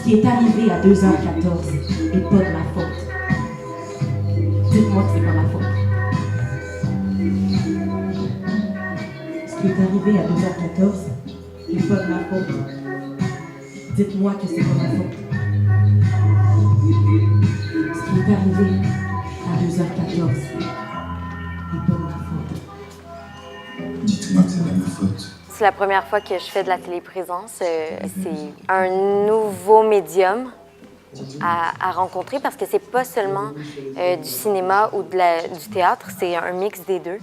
Ce qui est arrivé à 2h14 n'est pas de ma faute. Dites-moi que c'est pas ma faute. Ce qui est arrivé à 2h14 n'est pas de ma faute. Dites-moi que c'est pas ma faute. Ce qui est arrivé à 2h14 n'est pas de ma faute. Dites-moi que c'est pas ma faute. C'est la première fois que je fais de la téléprésence. C'est un nouveau médium à rencontrer parce que c'est pas seulement du cinéma ou du théâtre, c'est un mix des deux.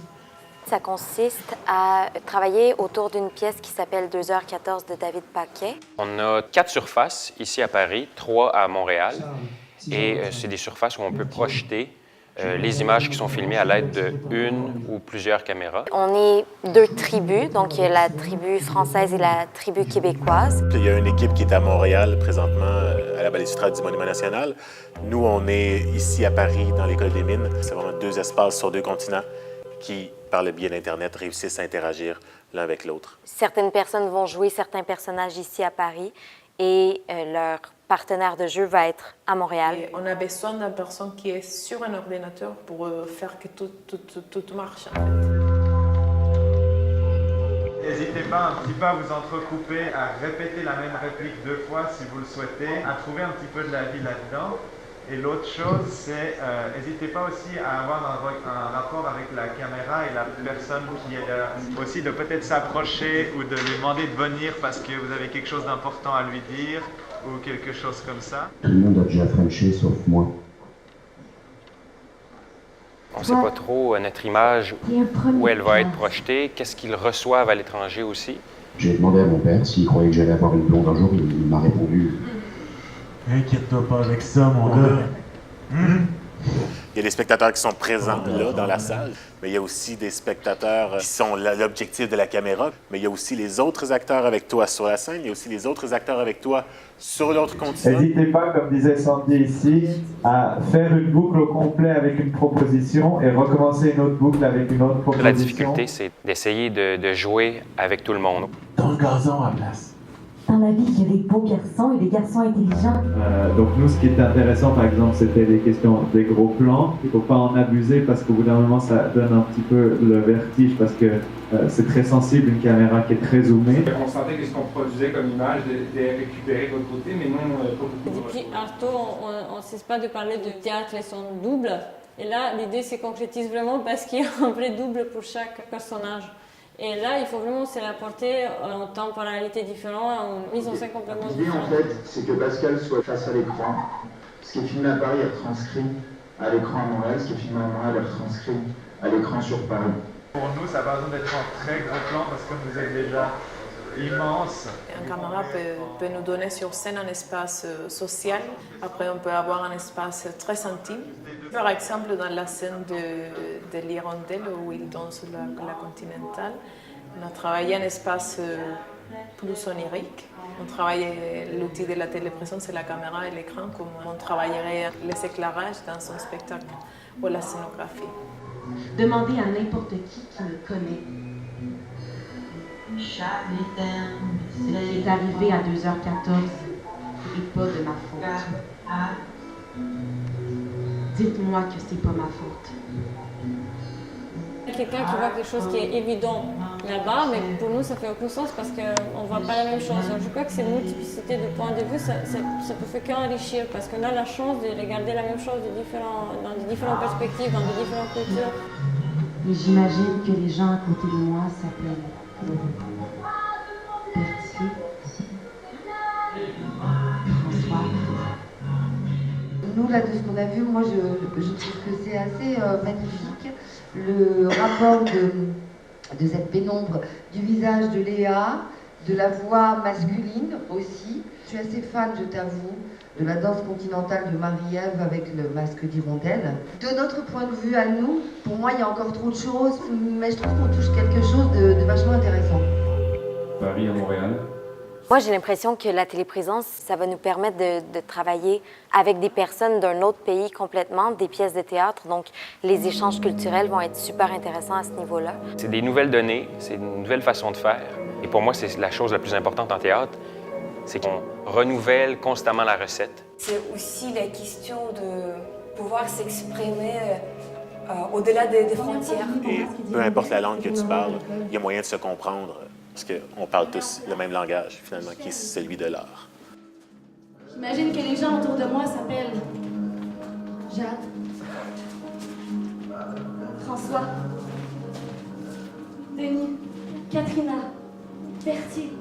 Ça consiste à travailler autour d'une pièce qui s'appelle 2h14 de David Paquet. On a 4 surfaces ici à Paris, 3 à Montréal. Et c'est des surfaces où on peut projeter les images qui sont filmées à l'aide d'une ou plusieurs caméras. On est 2 tribus, donc il y a la tribu française et la tribu québécoise. Il y a une équipe qui est à Montréal présentement à la balustrade du Monument national. Nous, on est ici à Paris, dans l'École des Mines. C'est vraiment 2 espaces sur 2 continents qui, par le biais d'Internet, réussissent à interagir l'un avec l'autre. Certaines personnes vont jouer certains personnages ici à Paris et leur partenaire de jeu va être à Montréal. Et on a besoin d'une personne qui est sur un ordinateur pour faire que tout marche. En fait. N'hésitez pas un petit peu à vous entrecouper, à répéter la même réplique 2 fois si vous le souhaitez, à trouver un petit peu de la vie là-dedans. Et l'autre chose, c'est n'hésitez pas aussi à avoir un rapport avec la caméra et la personne qui est là. Aussi de peut-être s'approcher ou de lui demander de venir parce que vous avez quelque chose d'important à lui dire ou quelque chose comme ça. Tout le monde a déjà frenché sauf moi. On ne sait pas trop notre image, où elle va être projetée, qu'est-ce qu'ils reçoivent à l'étranger aussi. J'ai demandé à mon père s'il croyait que j'allais avoir une blonde un jour, il m'a répondu. Inquiète-toi pas avec ça, mon gars. Il y a des spectateurs qui sont présents là, dans la salle, mais il y a aussi des spectateurs qui sont l'objectif de la caméra, mais il y a aussi les autres acteurs avec toi sur la scène, il y a aussi les autres acteurs avec toi sur l'autre continent. N'hésitez pas, comme disait Sandy ici, à faire une boucle au complet avec une proposition et recommencer une autre boucle avec une autre proposition. La difficulté, c'est d'essayer de jouer avec tout le monde. Dans le gazon à place. Dans la vie, il y a des beaux garçons et des garçons intelligents. Donc nous, ce qui était intéressant, par exemple, c'était les questions des gros plans. Il ne faut pas en abuser parce qu'au bout d'un moment, ça donne un petit peu le vertige parce que c'est très sensible, une caméra qui est très zoomée. On sentait que ce qu'on produisait comme image, de récupérer de l'autre côté, mais non, pas beaucoup. Depuis Artaud, on ne cesse pas de parler de théâtre et son double. Et là, l'idée se concrétise vraiment parce qu'il y a un vrai double pour chaque personnage. Et là, il faut vraiment se rapporter en temporalité différente, en mise en scène complètement différente. L'idée, en fait, c'est que Pascal soit face à l'écran. Ce qui est filmé à Paris est retranscrit à l'écran à Montréal. Ce qui est filmé à Montréal est retranscrit à l'écran sur Paris. Pour nous, ça n'a pas besoin d'être un très gros plan parce que vous êtes déjà immense. Un caméra peut nous donner sur scène un espace social. Après, on peut avoir un espace très intime. Par exemple, dans la scène de l'Hirondelle où il danse la Continentale, on a travaillé un espace plus onirique. On travaillait l'outil de la téléprésence, c'est la caméra et l'écran, comme on travaillerait les éclairages dans son spectacle ou la scénographie. Demandez à n'importe qui me connaît. Ce qui est arrivé à 2h14 n'est pas de ma faute. Dites-moi que c'est pas ma faute. Quelqu'un qui voit quelque chose qui est évident là-bas, mais pour nous, ça fait aucun sens parce qu'on ne voit pas la même chose. Donc, je crois que ces multiplicités de points de vue, ça peut faire qu'enrichir parce qu'on a la chance de regarder la même chose dans de différentes perspectives, dans de différentes cultures. Et j'imagine que les gens à côté de moi s'appellent Berthier, François. Nous, là, de ce qu'on a vu, moi, je trouve que c'est assez magnifique. Le rapport de cette pénombre du visage de Léa, de la voix masculine aussi. Je suis assez fan, je t'avoue, de la danse continentale de Marie-Ève avec le masque d'Hirondelle. De notre point de vue à nous, pour moi, il y a encore trop de choses, mais je trouve qu'on touche quelque chose de vachement intéressant. Paris à Montréal. Moi, j'ai l'impression que la téléprésence, ça va nous permettre de travailler avec des personnes d'un autre pays complètement, des pièces de théâtre. Donc, les échanges culturels vont être super intéressants à ce niveau-là. C'est des nouvelles données, c'est une nouvelle façon de faire. Et pour moi, c'est la chose la plus importante en théâtre. c'est qu'on renouvelle constamment la recette. C'est aussi la question de pouvoir s'exprimer au-delà des frontières. Et peu importe la langue que tu parles, il y a moyen de se comprendre parce qu'on parle tous le même langage, finalement, qui est celui de l'art. J'imagine que les gens autour de moi s'appellent Jade, François, Denis, Katrina, Berthier.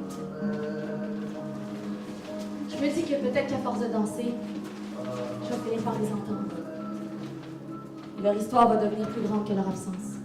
Je me dis que peut-être qu'à force de danser, je vais finir par les entendre. Leur histoire va devenir plus grande que leur absence.